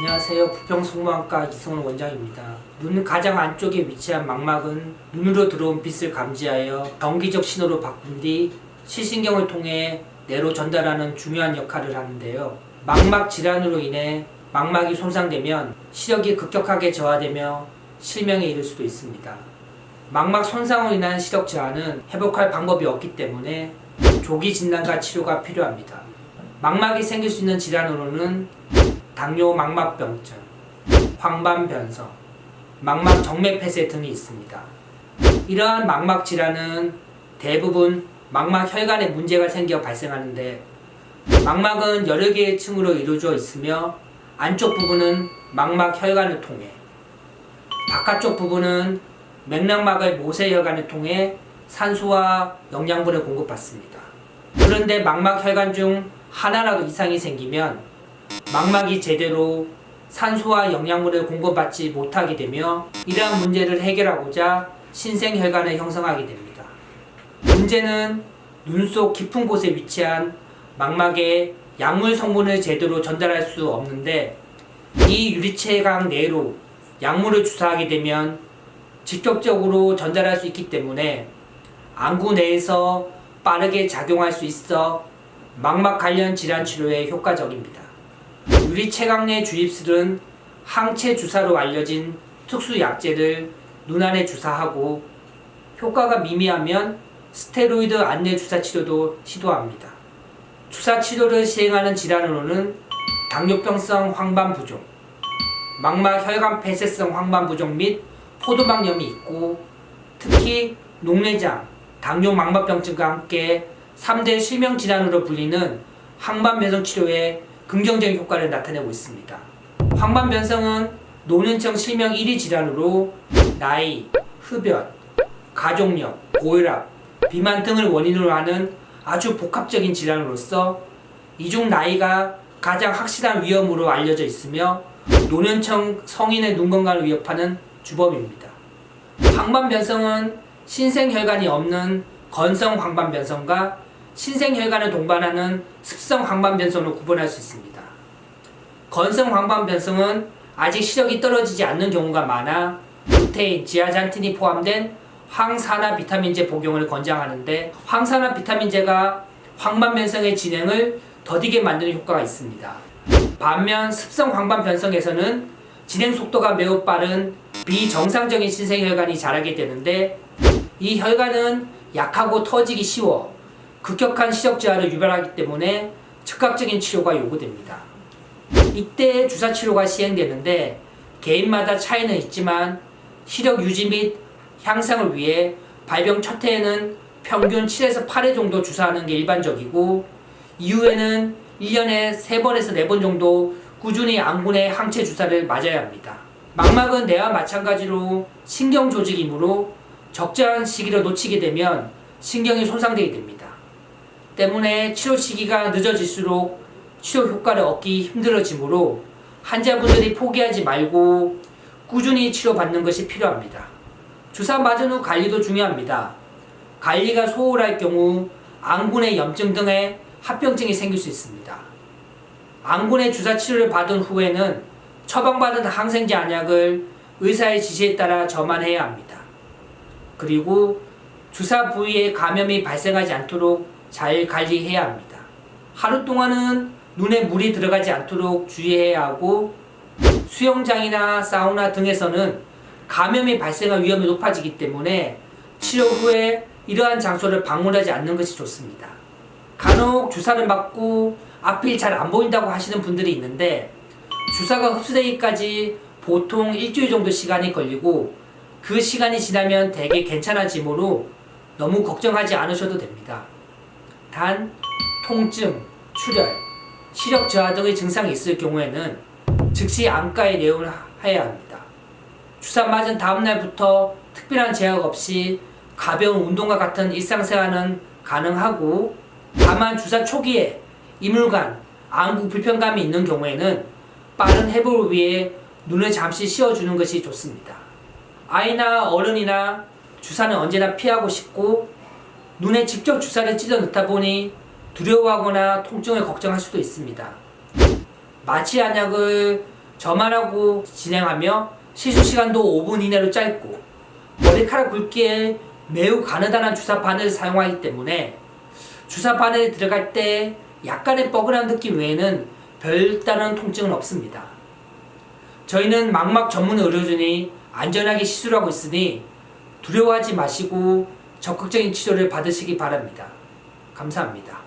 안녕하세요. 부평성모학과 이승원 원장입니다. 눈 가장 안쪽에 위치한 망막은 눈으로 들어온 빛을 감지하여 전기적 신호로 바꾼 뒤 시신경을 통해 뇌로 전달하는 중요한 역할을 하는데요. 망막 질환으로 인해 망막이 손상되면 시력이 급격하게 저하되며 실명에 이를 수도 있습니다. 망막 손상으로 인한 시력 저하는 회복할 방법이 없기 때문에 조기 진단과 치료가 필요합니다. 망막이 생길 수 있는 질환으로는 당뇨 망막병증, 황반변성, 망막 정맥폐쇄 등이 있습니다. 이러한 망막 질환은 대부분 망막 혈관에 문제가 생겨 발생하는데, 망막은 여러 개의 층으로 이루어져 있으며 안쪽 부분은 망막 혈관을 통해, 바깥쪽 부분은 맥락막의 모세혈관을 통해 산소와 영양분을 공급받습니다. 그런데 망막 혈관 중 하나라도 이상이 생기면 망막이 제대로 산소와 영양분을 공급받지 못하게 되며 이러한 문제를 해결하고자 신생혈관을 형성하게 됩니다. 문제는 눈 속 깊은 곳에 위치한 망막에 약물 성분을 제대로 전달할 수 없는데, 이 유리체강 내로 약물을 주사하게 되면 직접적으로 전달할 수 있기 때문에 안구 내에서 빠르게 작용할 수 있어 망막 관련 질환 치료에 효과적입니다. 유리체강 내 주입술은 항체 주사로 알려진 특수 약제를 눈 안에 주사하고, 효과가 미미하면 스테로이드 안내 주사 치료도 시도합니다. 주사 치료를 시행하는 질환으로는 당뇨병성 황반부종, 망막 혈관 폐쇄성 황반부종 및 포도막염이 있고, 특히 녹내장, 당뇨 망막병증과 함께 3대 실명 질환으로 불리는 황반변성 치료에 긍정적인 효과를 나타내고 있습니다. 황반변성은 노년층 실명 1위 질환으로 나이, 흡연, 가족력, 고혈압, 비만 등을 원인으로 하는 아주 복합적인 질환으로서 이 중 나이가 가장 확실한 위험으로 알려져 있으며 노년층 성인의 눈 건강을 위협하는 주범입니다. 황반변성은 신생혈관이 없는 건성 황반변성과 신생혈관을 동반하는 습성 황반변성으로 구분할 수 있습니다. 건성 황반변성은 아직 시력이 떨어지지 않는 경우가 많아 루테인, 지아잔틴이 포함된 황산화 비타민제 복용을 권장하는데, 황산화 비타민제가 황반변성의 진행을 더디게 만드는 효과가 있습니다. 반면 습성 황반변성에서는 진행 속도가 매우 빠른 비정상적인 신생혈관이 자라게 되는데, 이 혈관은 약하고 터지기 쉬워 급격한 시력 저하를 유발하기 때문에 즉각적인 치료가 요구됩니다. 이때 주사 치료가 시행되는데 개인마다 차이는 있지만 시력 유지 및 향상을 위해 발병 첫 해에는 평균 7에서 8회 정도 주사하는 게 일반적이고, 이후에는 1년에 3번에서 4번 정도 꾸준히 안구내 항체 주사를 맞아야 합니다. 망막은 뇌와 마찬가지로 신경 조직이므로 적절한 시기를 놓치게 되면 신경이 손상되게 됩니다. 때문에 치료 시기가 늦어질수록 치료 효과를 얻기 힘들어지므로 환자분들이 포기하지 말고 꾸준히 치료받는 것이 필요합니다. 주사 맞은 후 관리도 중요합니다. 관리가 소홀할 경우 안구내 염증 등의 합병증이 생길 수 있습니다. 안구내 주사 치료를 받은 후에는 처방받은 항생제 안약을 의사의 지시에 따라 저만해야 합니다. 그리고 주사 부위에 감염이 발생하지 않도록 잘 관리해야 합니다. 하루 동안은 눈에 물이 들어가지 않도록 주의해야 하고, 수영장이나 사우나 등에서는 감염이 발생할 위험이 높아지기 때문에 치료 후에 이러한 장소를 방문하지 않는 것이 좋습니다. 간혹 주사를 맞고 앞이 잘 안 보인다고 하시는 분들이 있는데, 주사가 흡수되기까지 보통 일주일 정도 시간이 걸리고, 그 시간이 지나면 대개 괜찮아지므로 너무 걱정하지 않으셔도 됩니다. 단, 통증, 출혈, 시력 저하 등의 증상이 있을 경우에는 즉시 안과에 내원을 해야 합니다. 주사 맞은 다음날부터 특별한 제약 없이 가벼운 운동과 같은 일상생활은 가능하고, 다만 주사 초기에 이물감, 안구 불편감이 있는 경우에는 빠른 회복을 위해 눈을 잠시 쉬어주는 것이 좋습니다. 아이나 어른이나 주사는 언제나 피하고 싶고, 눈에 직접 주사를 찔러 넣다 보니 두려워하거나 통증을 걱정할 수도 있습니다. 마취 안약을 저만하고 진행하며 시술 시간도 5분 이내로 짧고 머리카락 굵기에 매우 가느다란 주사바늘 사용하기 때문에 주사바늘에 들어갈 때 약간의 뻐근한 느낌 외에는 별다른 통증은 없습니다. 저희는 망막 전문 의료진이 안전하게 시술하고 있으니 두려워하지 마시고 적극적인 치료를 받으시기 바랍니다. 감사합니다.